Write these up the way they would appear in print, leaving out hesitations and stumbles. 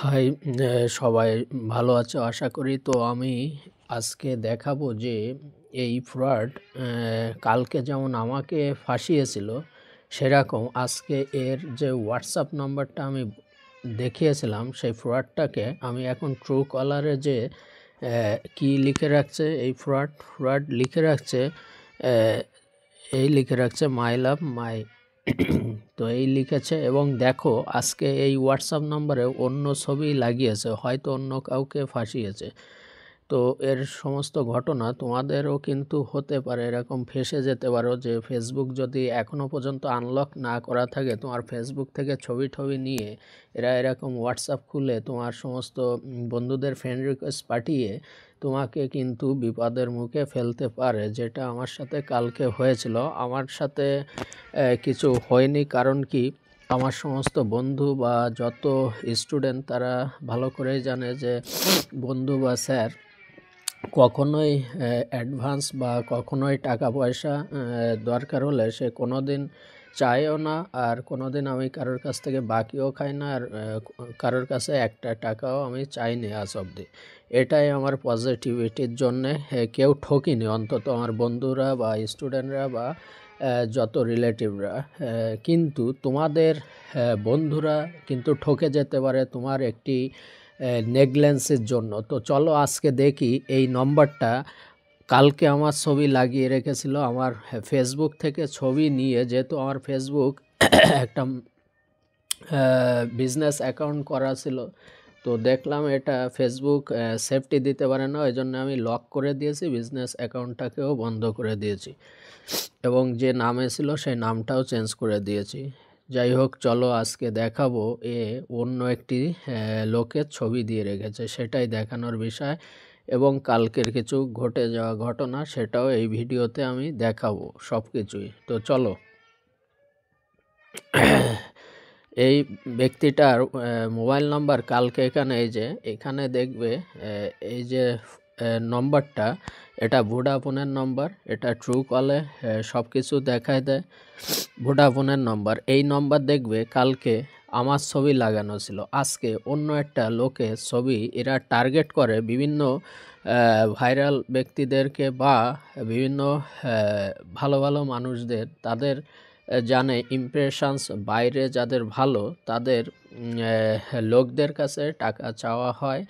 High, সবাই ভালো আছো আশা করি। তো আমি আজকে দেখাবো যে এই ফ্রড কালকে যেমন আমাকে ফাঁসিয়েছিল, সেরকম আজকে এর যে হোয়াটসঅ্যাপ নাম্বারটা আমি দেখিয়েছিলাম সেই ফ্রডটাকে আমি এখন ট্রু কলারে যে কি লিখে রাখছে এই ফ্রড লিখে রাখছে, লিখে রাখছে মাই লাভ মাই তো এই লিখেছে। এবং দেখো আজকে এই হোয়াটসঅ্যাপ নম্বরে অন্য ছবি লাগিয়েছে, হয়তো অন্য কাউকে ফাঁসিয়েছে। তো এর সমস্ত ঘটনা তোমাদেরও কিন্তু হতে পারে, এরকম ফেঁসে যেতে পারো যে ফেসবুক যদি এখনও পর্যন্ত আনলক না করা থাকে, তোমার ফেসবুক থেকে ছবি টবি নিয়ে এরা এরকম হোয়াটসঅ্যাপ খুলে তোমার সমস্ত বন্ধুদের ফ্রেন্ড রিকোয়েস্ট পাঠিয়ে তোমাকে কিন্তু বিপদের মুখে ফেলতে পারে, যেটা আমার সাথে কালকে হয়েছিল। আমার সাথে কিছু হয়নি, কারণ কি আমার সমস্ত বন্ধু বা যত স্টুডেন্ট তারা ভালো করেই জানে যে বন্ধু বা স্যার কখনোই অ্যাডভান্স বা কখনোই টাকা পয়সা দরকার হলে সে কোনো দিন চায়ও না, আর কোনো দিন আমি কারোর কাছ থেকে বাকিও খাই না, আর কারোর কাছে একটা টাকাও আমি চাইনি আজ অবধি। এটাই আমার পজিটিভিটির জন্যে। কেউ ঠকিনি, অন্তত আমার বন্ধুরা বা স্টুডেন্টরা বা যত রিলেটিভরা। কিন্তু তোমাদের বন্ধুরা কিন্তু ঠকে যেতে পারে তোমার একটি নেগলেন্সের জন্য। তো চলো আজকে দেখি এই নম্বরটা কালকে আমার ছবি লাগিয়ে রেখেছিল আমার ফেসবুক থেকে ছবি নিয়ে, যেহেতু আমার ফেসবুক একটা বিজনেস অ্যাকাউন্ট করা ছিল। তো দেখলাম এটা ফেসবুক সেফটি দিতে পারে না, ওই জন্য আমি লক করে দিয়েছি, বিজনেস অ্যাকাউন্টটাকেও বন্ধ করে দিয়েছি এবং যে নামে ছিল সেই নামটাও চেঞ্জ করে দিয়েছি। যাই হোক, চলো আজকে দেখাবো অন্য একটি লোকের ছবি দিয়ে রেখেছে, সেটাই দেখানোর বিষয়। এবং কালকের কিছু ঘটে যাওয়া ঘটনা সেটাও এই ভিডিওতে আমি দেখাবো সব কিছুই। তো চলো। এই ব্যক্তিটার মোবাইল নাম্বার কালকে এখানে দেখবে, এই যে নম্বরটা, এটা ভোডাফোনের নম্বর, এটা ট্রু কলে সব কিছু দেখায় দেয়, ভোডাফোনের নম্বর। এই নম্বর দেখবে কালকে আমার ছবি লাগানো ছিল, আজকে অন্য একটা লোকের ছবি এরা টার্গেট করে বিভিন্ন ভাইরাল ব্যক্তিদেরকে বা বিভিন্ন ভালো ভালো মানুষদের। তাদের জানে ইমপ্রেশনস বাইরে যাদের ভালো তাদের লোকদের কাছে টাকা চাওয়া হয়,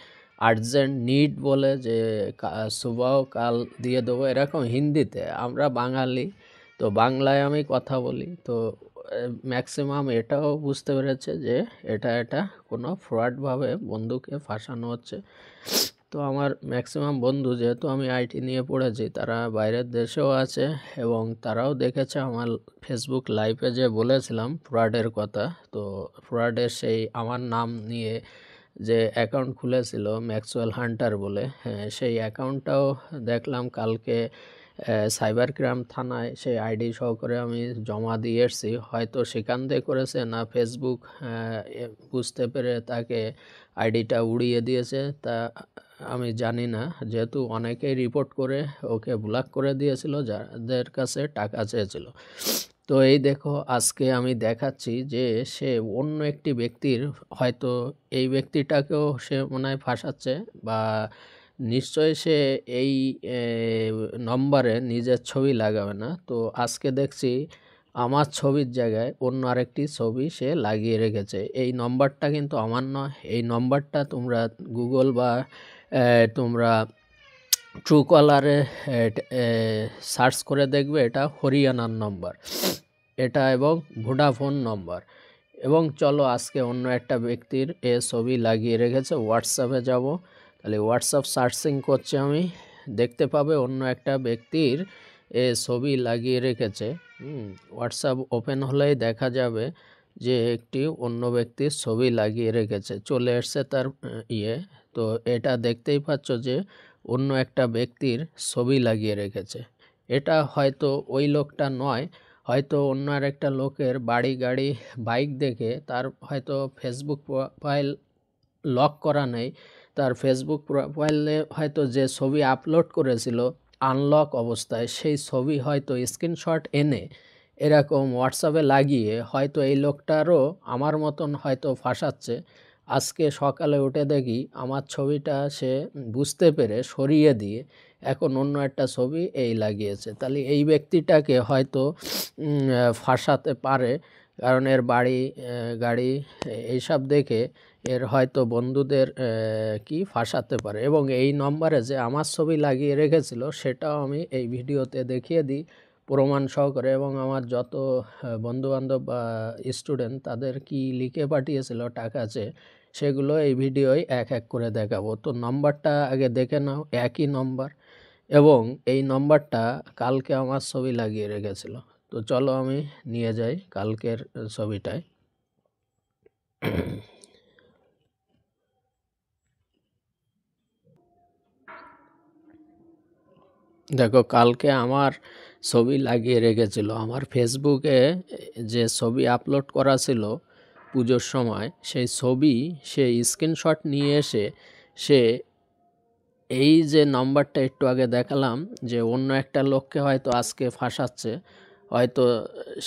আর্জেন্ট নিড বলে, যে সুবাহ কাল দিয়ে দেবো, এরকম হিন্দিতে। আমরা বাঙালি, তো বাংলায় আমি কথা বলি, তো ম্যাক্সিমাম এটাও বুঝতে পেরেছে যে এটা কোনো ফ্রডভাবে বন্ধুকে ফাঁসানো হচ্ছে। তো আমার ম্যাক্সিমাম বন্ধু, যেহেতু আমি আইটি নিয়ে পড়েছি, তারা বাইরের দেশেও আছে এবং তারাও দেখেছে আমার ফেসবুক লাইভে যে বলেছিলাম ফ্রডের কথা। তো ফ্রডের সেই আমার নাম নিয়ে যে অ্যাকাউন্ট খুলেছিল ম্যাক্সওয়েল হান্টার বলে, সেই অ্যাকাউন্টটাও দেখলাম কালকে সাইবার ক্রাইম থানায় সেই আইডি সহকারে আমি জমা দিয়ে এসেছি। হয়তো সেখান থেকে করেছে না ফেসবুক বুঝতে পেরে তাকে আইডিটা উড়িয়ে দিয়েছে, তা আমি জানি না। যেহেতু অনেকেই রিপোর্ট করে ওকে ব্লক করে দিয়েছিল যাদের কাছে টাকা চেয়েছিল। তো এই দেখো আজকে আমি দেখাচ্ছি যে সে অন্য একটি ব্যক্তির, হয়তো এই ব্যক্তিটাকেও সে মনে হয় ফাঁসাচ্ছে, বা নিশ্চয়ই সে এই নম্বরে নিজের ছবি লাগাবে না। তো আজকে দেখছি আমার ছবির জায়গায় অন্য আরেকটি ছবি সে লাগিয়ে রেখেছে। এই নম্বরটা কিন্তু আমার নয়, এই নম্বরটা তোমরা গুগল বা তোমরা ট্রু কলারে সার্চ করে দেখবে, এটা হরিয়ানার নম্বর এটা, এবং ভোডাফোন নম্বর। এবং চলো আজকে অন্য একটা ব্যক্তির ছবি লাগিয়ে রেখেছে। হোয়াটসঅ্যাপে যাব, তাহলে হোয়াটসঅ্যাপ সার্চিং করছি, আমি দেখতে পাবে অন্য একটা ব্যক্তির ছবি লাগিয়ে রেখেছে। হোয়াটসঅ্যাপ ওপেন হলেই দেখা যাবে যে একটি অন্য ব্যক্তির ছবি লাগিয়ে রেখেছে, চলে এসছে তার তো এটা দেখতেই পাচ্ছ যে অন্য একটা ব্যক্তির ছবি লাগিয়ে রেখেছে। এটা হয়তো ওই লোকটা নয়, হয়তো অন্য আর একটা লোকের বাড়ি গাড়ি বাইক দেখে তার হয়তো ফেসবুক প্রোফাইল লক করা নেই, তার ফেসবুক প্রোফাইলে হয়তো যে ছবি আপলোড করেছিল আনলক অবস্থায়, সেই ছবি হয়তো স্ক্রিনশট এনে এরকম হোয়াটসঅ্যাপে লাগিয়ে হয়তো এই লোকটারও আমার মতন হয়তো ফাঁসাচ্ছে। আজকে সকালে উঠে দেখি আমার ছবিটা সে বুঝতে পেরে সরিয়ে দিয়ে এখন অন্য একটা ছবি এই লাগিয়েছে। তাহলে এই ব্যক্তিটাকে হয়তো ফাঁসাতে পারে, কারণ এর বাড়ি গাড়ি এইসব দেখে এর হয়তো বন্ধুদের কি ফাঁসাতে পারে। এবং এই নম্বরে যে আমার ছবি লাগিয়ে রেখেছিল সেটাও আমি এই ভিডিওতে দেখিয়ে দিই প্রমাণ সহকারে, এবং আমার যত বন্ধুবান্ধব বা স্টুডেন্ট তাদের কি লিখে পাঠিয়েছিল টাকা চেয়ে সেগুলো এই ভিডিওয় এক এক করে দেখাবো। তো নম্বরটা আগে দেখে নাও, একই নম্বর, এবং এই নম্বরটা কালকে আমার ছবি লাগিয়ে রেখেছিল। তো চলো আমি নিয়ে যাই কালকের ছবিটায়। দেখো কালকে আমার ছবি লাগিয়ে রেখেছিল। আমার ফেসবুকে যে ছবি আপলোড করা ছিল পুজোর সময়, সেই ছবি সে স্ক্রিনশট নিয়ে এসে সে এই যে নাম্বারটা একটু আগে দেখালাম যে অন্য একটা লোককে হয়তো আজকে ফাঁসাচ্ছে, হয়তো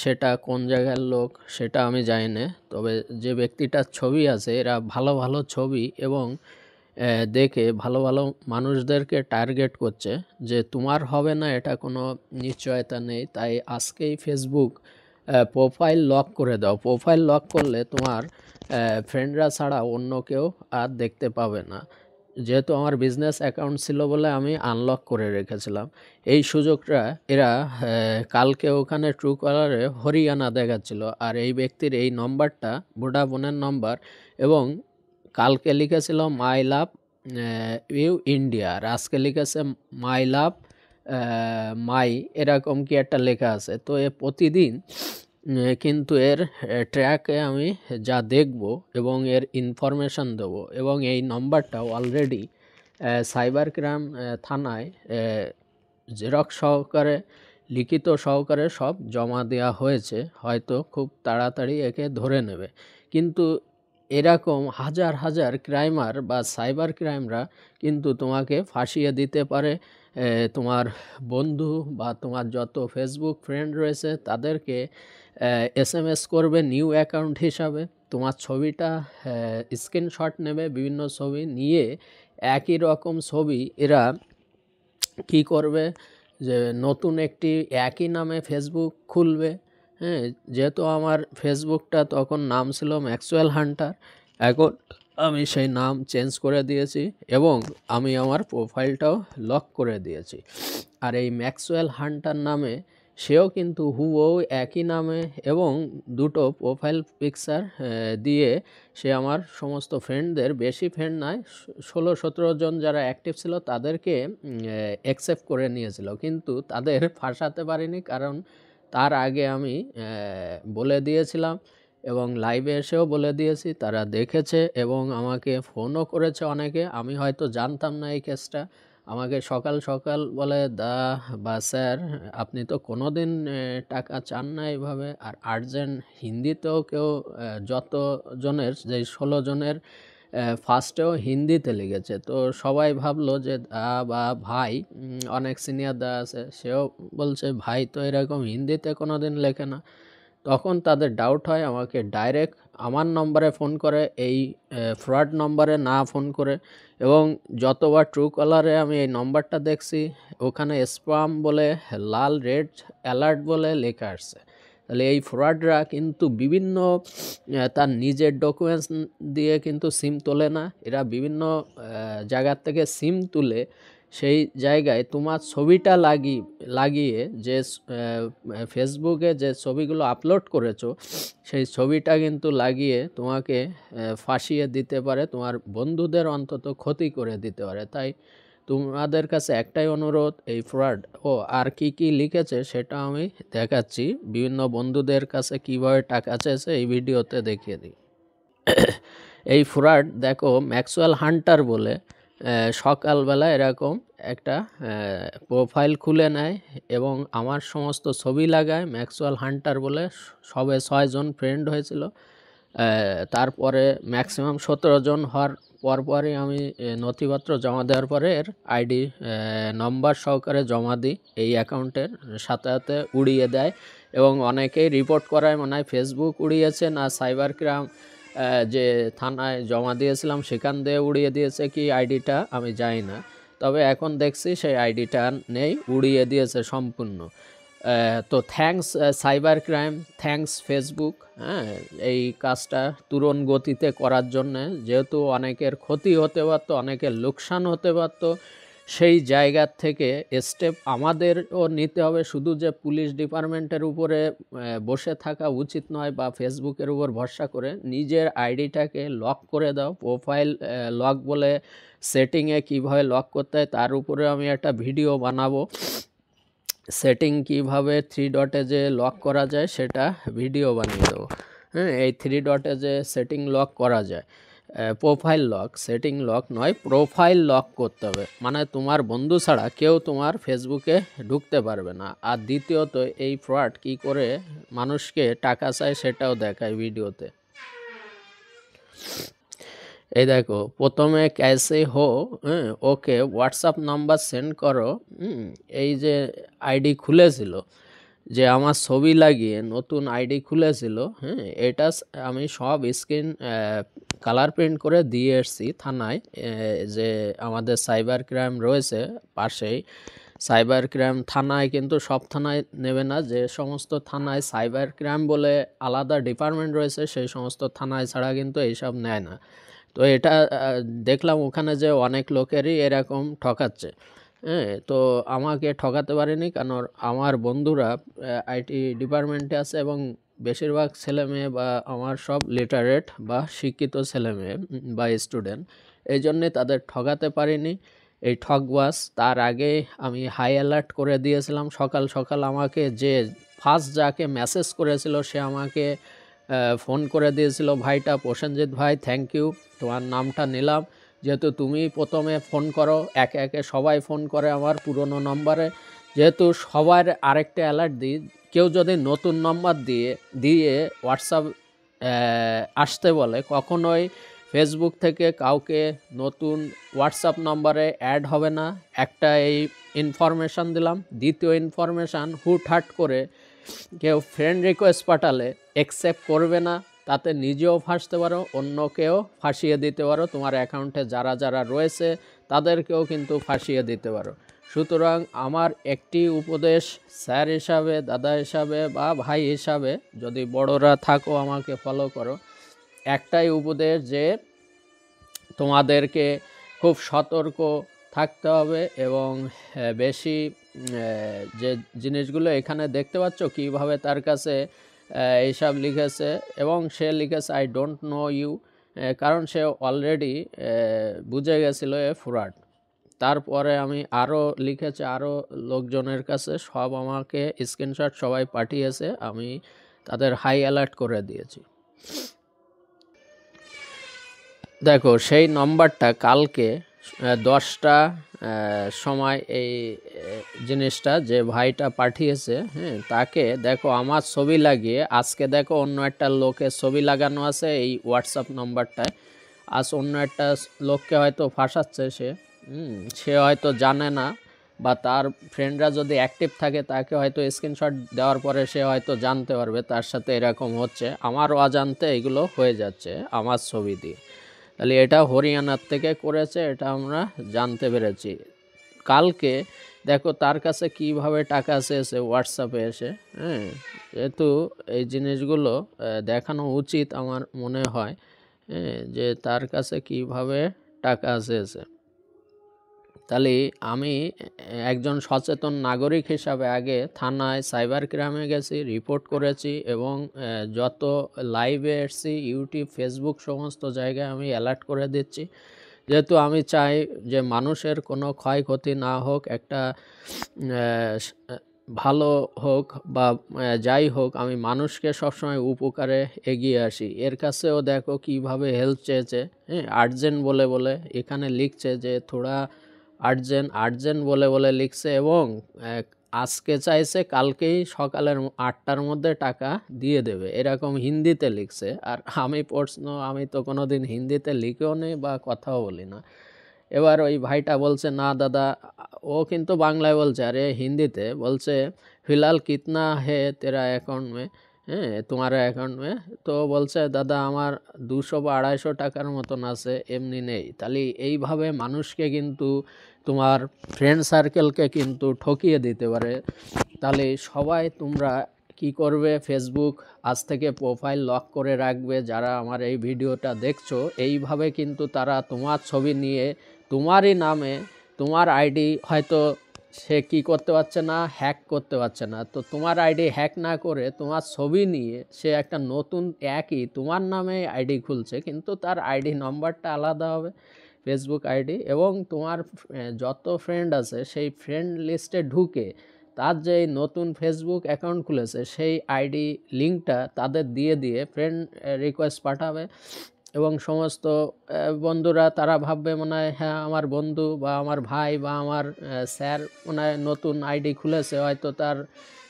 সেটা কোন জায়গার লোক সেটা আমি জানি না, তবে যে ব্যক্তিটার ছবি আছে এরা ভালো ভালো ছবি এবং দেখে ভালো ভালো মানুষদেরকে টার্গেট করছে যে তোমার হবে না এটা কোনো নিশ্চয়তা নেই, তাই আজকেই ফেসবুক প্রোফাইল লক করে দাও। প্রোফাইল লক করলে তোমার ফ্রেন্ডরা ছাড়া অন্য কেউ আর দেখতে পাবে না। যেহেতু আমার বিজনেস অ্যাকাউন্ট ছিল বলে আমি আনলক করে রেখেছিলাম। এই সুযোগটা এরা কালকে ওখানে ট্রু কলারে হরিয়ানা দেখাচ্ছিল, আর এই ব্যক্তির এই নম্বরটা ভোডাফোনের নম্বর, এবং কালকে লিখেছিল মাই লাভ ইউ ইন্ডিয়া, আর আজকে লিখেছে মাই লাভ মাই, এরকম কি একটা লেখা আছে। তো এ প্রতিদিন কিন্তু এর ট্র্যাকে আমি যা দেখব এবং এর ইনফরমেশান দেবো, এবং এই নম্বরটা অলরেডি সাইবার ক্রাইম থানায় জেরক্স সহকারে লিখিত সহকারে সব জমা দেওয়া হয়েছে, হয়তো খুব তাড়াতাড়ি একে ধরে নেবে। কিন্তু এরকম হাজার হাজার ক্রাইমার বা সাইবার ক্রাইমরা কিন্তু তোমাকে ফাঁসিয়ে দিতে পারে। তোমার বন্ধু বা তোমার যত ফেসবুক ফ্রেন্ড রয়েছে তাদেরকে SMS করবে নিউ অ্যাকাউন্ট হিসাবে, তোমার ছবিটা স্ক্রিনশট নেবে, বিভিন্ন ছবি নিয়ে একই রকম ছবি এরা কি করবে যে নতুন একটি একই নামে ফেসবুক খুলবে। হ্যাঁ, যেহেতু আমার ফেসবুকটা তখন নাম ছিল ম্যাক্সওয়েল হান্টার, এখন আমি সেই নাম চেঞ্জ করে দিয়েছি এবং আমি আমার প্রোফাইলটাও লক করে দিয়েছি। আর এই ম্যাক্সওয়েল হান্টার নামে সেও কিন্তু হুবহু একই নামে এবং দুটো প্রোফাইল পিকচার দিয়ে সে আমার সমস্ত ফ্রেন্ডদের, বেশি ফ্রেন্ড নয়, 16-17 জন যারা অ্যাক্টিভ ছিল তাদেরকে অ্যাকসেপ্ট করে নিয়েছিল, কিন্তু তাদের ফাঁসাতে পারিনি, কারণ তার আগে আমি বলে দিয়েছিলাম এবং লাইভে এসেও বলে দিয়েছি, তারা দেখেছে এবং আমাকে ফোনও করেছে অনেকে। আমি হয়তো জানতাম না এই কেসটা, আমাকে সকাল সকাল বলে দা বা স্যার আপনি তো কোনো দিন টাকা চান না এইভাবে, আর আর্জেন্ট, হিন্দিতেও কেউ যত জনের যে 16 জনের ফার্স্টেও হিন্দিতে লিখেছে, তো সবাই ভাবলো যে দা বা ভাই, অনেক সিনিয়র দা আছে সেও বলছে ভাই তো এরকম হিন্দিতে কোনো দিন লেখে না। তখন তাদের ডাউট হয়, আমাকে ডাইরেক্ট আমার নম্বরে ফোন করে, এই ফ্রড নম্বরে না ফোন করে। এবং যতবার ট্রু কলারে আমি এই নম্বরটা দেখছি ওখানে স্প্যাম বলে লাল রেড অ্যালার্ট বলে লেখা আসছে। তাহলে এই ফ্রডরা কিন্তু বিভিন্ন তার নিজের ডকুমেন্টস দিয়ে কিন্তু সিম তোলে না, এরা বিভিন্ন জায়গার থেকে সিম তুলে সেই জায়গায় তোমার ছবিটা লাগিয়ে যে ফেসবুকে যে ছবিগুলো আপলোড করেছো সেই ছবিটা কিন্তু লাগিয়ে তোমাকে ফাঁসিয়ে দিতে পারে, তোমার বন্ধুদের অন্তত ক্ষতি করে দিতে পারে। তাই তোমাদের কাছে একটাই অনুরোধ, এই ফ্রড আর কি লিখেছে সেটা আমি দেখাচ্ছি, বিভিন্ন বন্ধুদের কাছে কিভাবে টাকা চেয়েছে এই ভিডিওতে দেখিয়ে দিই। এই ফ্রড দেখো ম্যাক্সওয়েল হান্টার বলে সকালবেলা এরকম একটা প্রোফাইল খুলে নেয় এবং আমার সমস্ত ছবি লাগায় ম্যাক্সওয়েল হান্টার বলে, সবে 6 জন ফ্রেন্ড হয়েছিল। তারপরে ম্যাক্সিমাম 17 জন হওয়ার পরপরই আমি নথিপত্র জমা দেওয়ার পরে এর আইডি নম্বর সহকারে জমা দিই, এই অ্যাকাউন্টের সাথে সাথে উড়িয়ে দেয় এবং অনেকেই রিপোর্ট করায়, মনে হয় ফেসবুক উড়িয়েছে না সাইবার ক্রাইম যে থানায় জমা দিয়েছিলাম সেখান দিয়ে উড়িয়ে দিয়েছে কি আইডিটা আমি জানি না, তবে এখন দেখছি সেই আইডিটা নেই, উড়িয়ে দিয়েছে সম্পূর্ণ। তো thanks cyber crime, thanks Facebook, হ্যাঁ, এই কাজটা তুরন্ত গতিতে করার জন্যে, যেহেতু অনেকের ক্ষতি হতে পারতো, অনেকের লোকসান হতে পারতো, সেই জায়গার থেকে স্টেপ আমাদেরও নিতে হবে। শুধু যে পুলিশ ডিপার্টমেন্টের উপরে বসে থাকা উচিত নয় বা ফেসবুকের উপর ভরসা করে নিজের আইডিটাকে লক করে দাও। প্রোফাইল লক বলে সেটিংয়ে কীভাবে লক করতে হয় তার উপরে আমি একটা ভিডিও বানাবো। সেটিং কিভাবে 3 ডটে যে লক করা যায় সেটা ভিডিও বানিয়ে দেবো। হ্যাঁ, এই 3 ডটে যে সেটিং লক করা যায়, প্রোফাইল লক, সেটিং লক নয়, প্রোফাইল লক করতে হবে, মানে তোমার বন্ধু ছাড়া কেউ তোমার ফেসবুকে ঢুকতে পারবে না। আর দ্বিতীয়ত এই ফ্রড কী করে মানুষকে টাকা চায় সেটাও দেখায় ভিডিওতে। এই দেখো, প্রথমে ক্যাসে হো, হ্যাঁ, ওকে হোয়াটসঅ্যাপ নাম্বার সেন্ড করো। এই যে আইডি খুলেছিল, যে আমার ছবি লাগিয়ে নতুন আইডি খুলেছিল, হ্যাঁ, এটা আমি সব স্ক্রিন কালার প্রিন্ট করে দিয়ে এসেছি থানায়। যে আমাদের সাইবার ক্রাইম রয়েছে পাশেই, সাইবার ক্রাইম থানায়, কিন্তু সব থানায় নেবে না, যে সমস্ত থানায় সাইবার ক্রাইম বলে আলাদা ডিপার্টমেন্ট রয়েছে সেই সমস্ত থানায় ছাড়া কিন্তু এইসব নেয় না। তো এটা দেখলাম ওখানে যে অনেক লোকেরই এরকম ঠকাচ্ছে। হ্যাঁ, তো আমাকে ঠকাতে পারেনি, কারণ আমার বন্ধুরা আইটি ডিপার্টমেন্টে আছে এবং বেশিরভাগ ছেলেমেয়ে বা আমার সব লিটারেট বা শিক্ষিত ছেলেমেয়ে বা স্টুডেন্ট, এই জন্যে তাদের ঠকাতে পারিনি। এই ঠকবাজ তার আগে আমি হাই অ্যালার্ট করে দিয়েছিলাম। সকাল সকাল আমাকে যে ফার্স্ট যাকে মেসেজ করেছিল সে আমাকে ফোন করে দিয়েছিল, ভাইটা প্রসেনজিৎ ভাই, থ্যাংক ইউ, তোমার নামটা নিলাম, যেহেতু তুমি প্রথমে ফোন করো, একে একে সবাই ফোন করে আমার পুরনো নম্বরে, যেহেতু সবার আরেকটা অ্যালার্ট দিই, কেউ যদি নতুন নম্বর দিয়ে হোয়াটসঅ্যাপ আসতে বলে, কখনোই ফেসবুক থেকে কাউকে নতুন হোয়াটসঅ্যাপ নম্বরে অ্যাড হবে না। একটা এই ইনফরমেশান দিলাম। দ্বিতীয় ইনফরমেশান, হুটহাট করে কেউ ফ্রেন্ড রিকোয়েস্ট পাঠালে অ্যাকসেপ্ট করবে না, তাতে নিজেও ফাঁসতে পারো, অন্যকেও ফাঁসিয়ে দিতে পারো, তোমার অ্যাকাউন্টে যারা যারা রয়েছে তাদেরকেও কিন্তু ফাঁসিয়ে দিতে পারো। সুতরাং আমার একটি উপদেশ, স্যার হিসাবে, দাদা হিসাবে বা ভাই হিসাবে, যদি বড়রা থাকো আমাকে ফলো করো, একটাই উপদেশ, যে তোমাদেরকে খুব সতর্ক থাকতে হবে এবং বেশি যে জিনিসগুলো এখানে দেখতে পাচ্ছ কীভাবে তার কাছে এইসব লিখেছে, এবং সে লিখেছে আই ডোন্ট নো ইউ, কারণ সে অলরেডি বুঝে গেছিলো এ ফ্রড। তারপরে আমি আরও লিখেছে আরও লোকজনের কাছে, সব আমাকে স্ক্রিনশট সবাই পাঠিয়েছে, আমি তাদের হাই অ্যালার্ট করে দিয়েছি। দেখো, সেই নম্বরটা কালকে 10টা সময় এই জিনিসটা যে ভাইটা পাঠিয়েছে, হ্যাঁ, তাকে দেখো আমার ছবি লাগিয়ে, আজকে দেখো অন্য একটা লোকের ছবি লাগানো আছে এই হোয়াটসঅ্যাপ নম্বরটায়। আজ অন্য একটা লোককে হয়তো ফাঁসাচ্ছে সে হয়তো জানে না, বা তার ফ্রেন্ডরা যদি অ্যাক্টিভ থাকে তাকে হয়তো স্ক্রিনশট দেওয়ার পরে সে হয়তো জানতে পারবে তার সাথে এরকম হচ্ছে। আমার অজান্তে এগুলো হয়ে যাচ্ছে আমার ছবি দিয়ে। তাহলে এটা হরিয়ানার থেকে করেছে, এটা আমরা জানতে পেরেছি। কালকে দেখো তার কাছে কিভাবে টাকা চেয়েছে হোয়াটসঅ্যাপে এসে, হ্যাঁ, যেহেতু এই জিনিসগুলো দেখানো উচিত আমার মনে হয়, যে তার কাছে কিভাবে টাকা চেয়েছে। তাহলে আমি একজন সচেতন নাগরিক হিসাবে আগে থানায় সাইবার ক্রাইমে গেছি, রিপোর্ট করেছি, এবং যত লাইভে এসছি ইউটিউব, ফেসবুক সমস্ত জায়গায় আমি অ্যালার্ট করে দিচ্ছি, যেহেতু আমি চাই যে মানুষের কোনো ক্ষয়ক্ষতি না হোক, একটা ভালো হোক বা যাই হোক, আমি মানুষকে সবসময় উপকারে এগিয়ে আসি। এর কাছেও দেখো কিভাবে হেল্প চেয়েছে, হ্যাঁ, আর্জেন্ট বলে বলে এখানে লিখছে, যে থোড়া আর্জেন্ট বলে বলে লিখছে, এবং আজকে চাইছে কালকেই সকালের 8টার মধ্যে টাকা দিয়ে দেবে, এরকম হিন্দিতে লিখছে। আর আমি আমি তো কোনো দিন হিন্দিতে লিখেও নেই বা কথাও বলি না। এবার ওই ভাইটা বলছে, না দাদা, ও কিন্তু বাংলায় বলছে, আরে হিন্দিতে বলছে, ফিলহাল কিতনা হে তেরা অ্যাকাউন্ট মে, হ্যাঁ তোমার অ্যাকাউন্টে। তো বলছে দাদা আমার 200 বা 250 টাকার মতন আছে, এমনি নেই। তাহলে এইভাবে মানুষকে কিন্তু তোমার ফ্রেন্ড সার্কেলকে কিন্তু ঠকিয়ে দিতে পারে। তাহলে সবাই তোমরা কি করবে, ফেসবুক আজ থেকে প্রোফাইল লক করে রাখবে। যারা আমার এই ভিডিওটা দেখছো, এইভাবে কিন্তু তারা তোমার ছবি নিয়ে তোমারই নামে, তোমার আইডি হয়তো সে কি করতে পারছে না, হ্যাক করতে পারছে না, তো তোমার আইডি হ্যাক না করে তোমার ছবি নিয়ে সে একটা নতুন একই তোমার নামে আইডি খুলছে, কিন্তু তার আইডি নম্বরটা আলাদা হবে, ফেসবুক আইডি। এবং তোমার যত ফ্রেন্ড আছে সেই ফ্রেন্ড লিস্টে ঢুকে তার যে নতুন ফেসবুক অ্যাকাউন্ট খুলেছে সেই আইডি লিঙ্কটা তাদের দিয়ে দিয়ে ফ্রেন্ড রিকোয়েস্ট পাঠাবে। এবং সমস্ত বন্ধুরা তারা ভাববে মনে হয় হ্যাঁ আমার বন্ধু বা আমার ভাই বা আমার স্যার মনে হয় নতুন আইডি খুলেছে, হয়তো তার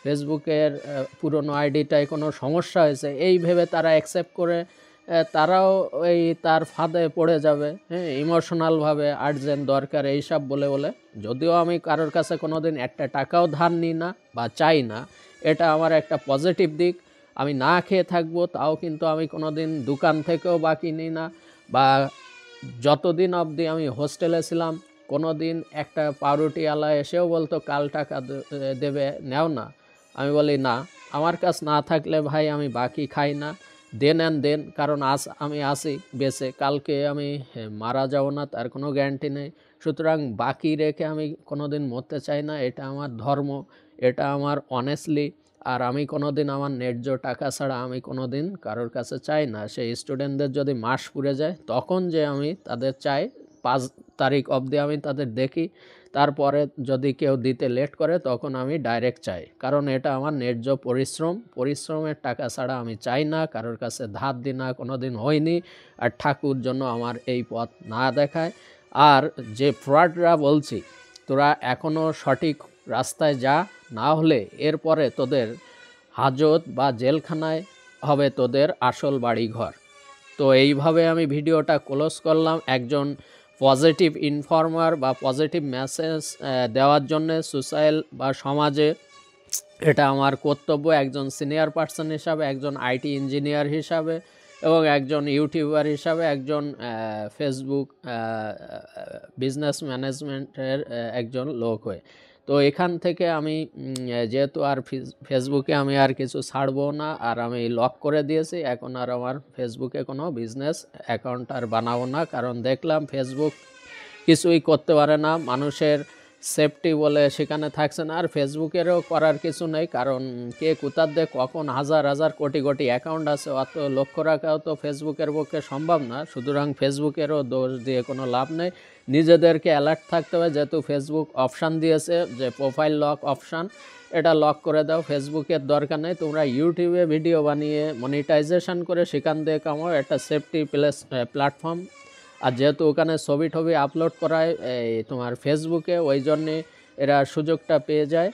ফেসবুকের পুরনো আইডিটায় কোনো সমস্যা হয়েছে, এই ভেবে তারা অ্যাকসেপ্ট করে তারাও ওই তার ফাঁদে পড়ে যাবে। হ্যাঁ, ইমোশনালভাবে আর্জেন্ট দরকার এইসব বলে বলে। যদিও আমি কারোর কাছে কোনো দিন একটা টাকাও ধার নিই না বা চাই না, এটা আমার একটা পজিটিভ দিক। আমি না খেয়ে থাকবো তাও কিন্তু আমি কোনো দিন দোকান থেকেও বাকি নিই না, বা যতদিন অবধি আমি হোস্টেলে ছিলাম কোনো দিন একটা পাউরুটিওয়ালা এসেও বলতো কাল টাকা দেবে, নেও না। আমি বলি না, আমার কাছ না থাকলে ভাই আমি বাকি খাই না, দেন অ্যান্ড দেন। কারণ আজ আমি আসি বেঁচে, কালকে আমি মারা যাব না তার কোনো গ্যারান্টি নেই। সুতরাং বাকি রেখে আমি কোনো দিন মরতে চাই না, এটা আমার ধর্ম, এটা আমার অনেস্টলি। আর আমি কোনো দিন আমার ন্যায্য টাকা ছাড়া আমি কোনো দিন কারোর কাছে চাই না। সেই স্টুডেন্টদের যদি মাস পুড়ে যায় তখন যে আমি তাদের চাই, 5 তারিখ অবধি আমি তাদের দেখি, তারপরে যদি কেউ দিতে লেট করে তখন আমি ডাইরেক্ট চাই। কারণ এটা আমার ন্যায্য পরিশ্রমের টাকা ছাড়া আমি চাই না, কারোর কাছে ধার দিই না, কোনো দিন হয়নি। আর ঠাকুর জন্য আমার এই পথ না দেখায়। আর যে ফ্রডরা বলছি, তোরা এখনও সঠিক রাস্তায় যা, না হলে এরপরে তোদের হাজত বা জেলখানায় হবে তোদের আসল বাড়িঘর। তো এইভাবে আমি ভিডিওটা ক্লোজ করলাম, একজন পজিটিভ ইনফর্মার বা পজিটিভ মেসেজ দেওয়ার জন্যে সোশ্যাল বা সমাজে। এটা আমার কর্তব্য একজন সিনিয়র পার্সন হিসাবে, একজন আইটি ইঞ্জিনিয়ার হিসাবে, এবং একজন ইউটিউবার হিসাবে, একজন ফেসবুক বিজনেস ম্যানেজমেন্টের একজন লোক হয়ে। তো এখান থেকে আমি যেহেতু আর ফেসবুকে আমি আর কিছু ছাড়বো না, আর আমি লক করে দিয়েছি, এখন আর আমার ফেসবুকে কোনো বিজনেস অ্যাকাউন্ট আর বানাবো না। কারণ দেখলাম ফেসবুক কিছুই করতে পারে না, মানুষের সেফটি বলে সেখানে থাকছে না। আর ফেসবুকেরও করার কিছু নেই, কারণ কে কোথার দিয়ে কখন হাজার হাজার কোটি কোটি অ্যাকাউন্ট আছে, অত লক্ষ্য রাখাও তো ফেসবুকের পক্ষে সম্ভব না। সুতরাং ফেসবুকেরও দোষ দিয়ে কোনো লাভ নেই, নিজেদেরকে অ্যালার্ট থাকতে হবে। যেহেতু ফেসবুক অপশান দিয়েছে যে প্রোফাইল লক অপশান, এটা লক করে দাও, ফেসবুকের দরকার নেই। তোমরা ইউটিউবে ভিডিও বানিয়ে মনিটাইজেশন করে সেখান দিয়ে কামাও, একটা সেফটি প্ল্যাটফর্ম। আর যেহেতু ওখানে ছবি টবি আপলোড করায় এই তোমার ফেসবুকে, ওই জন্যে এরা সুযোগটা পেয়ে যায়,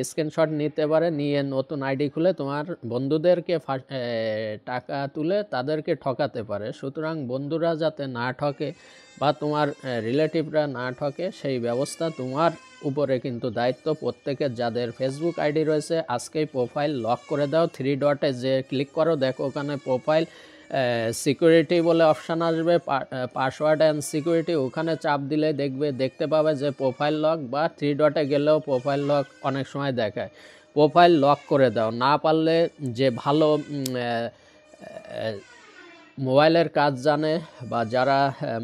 স্ক্রিনশট নিতে পারে, নিয়ে নতুন আইডি খুলে তোমার বন্ধুদেরকে টাকা তুলে তাদেরকে ঠকাতে পারে। সুতরাং বন্ধুরা যাতে না ঠকে বা তোমার রিলেটিভরা না ঠকে, সেই ব্যবস্থা তোমার উপরে কিন্তু দায়িত্ব। প্রত্যেকের যাদের ফেসবুক আইডি রয়েছে আজকেই প্রোফাইল লক করে দাও। 3 ডটে যে ক্লিক করো, দেখো ওখানে প্রোফাইল সিকিউরিটি বলে অপশান আসবে, পাসওয়ার্ড অ্যান্ড সিকিউরিটি, ওখানে চাপ দিলে দেখতে পাবে যে প্রোফাইল লক, বা 3 ডটে গেলেও প্রোফাইল লক অনেক সময় দেখায়। প্রোফাইল লক করে দাও। না পারলে যে ভালো মোবাইলের কাজ জানে বা যারা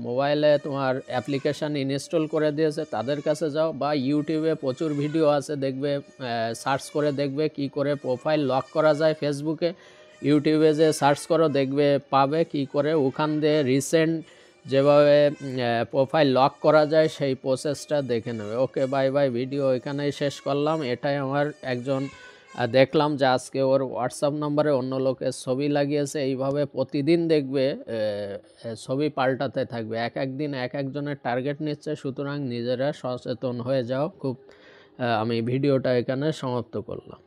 মোবাইলে তোমার অ্যাপ্লিকেশান ইনস্টল করে দিয়েছে তাদের কাছে যাও, বা ইউটিউবে প্রচুর ভিডিও আছে, দেখবে সার্চ করে দেখবে কি করে প্রোফাইল লক করা যায় ফেসবুকে। ইউটিউবে যে সার্চ করো দেখবে পাবে কি করে, ওখান দিয়ে রিসেন্ট যেভাবে প্রোফাইল লক করা যায় সেই প্রসেসটা দেখে নেবে। ওকে, বাই বাই, ভিডিও এখানেই শেষ করলাম। এটাই আমার একজন দেখলাম যে আজকে ওর হোয়াটসঅ্যাপ নম্বরে অন্য লোকের ছবি লাগিয়েছে, এইভাবে প্রতিদিন দেখবে ছবি পাল্টাতে থাকবে, এক একদিন এক একজনের টার্গেট নিচ্ছে। সুতরাং নিজেরা সচেতন হয়ে যাও। খুব আমি ভিডিওটা এখানে সমাপ্ত করলাম।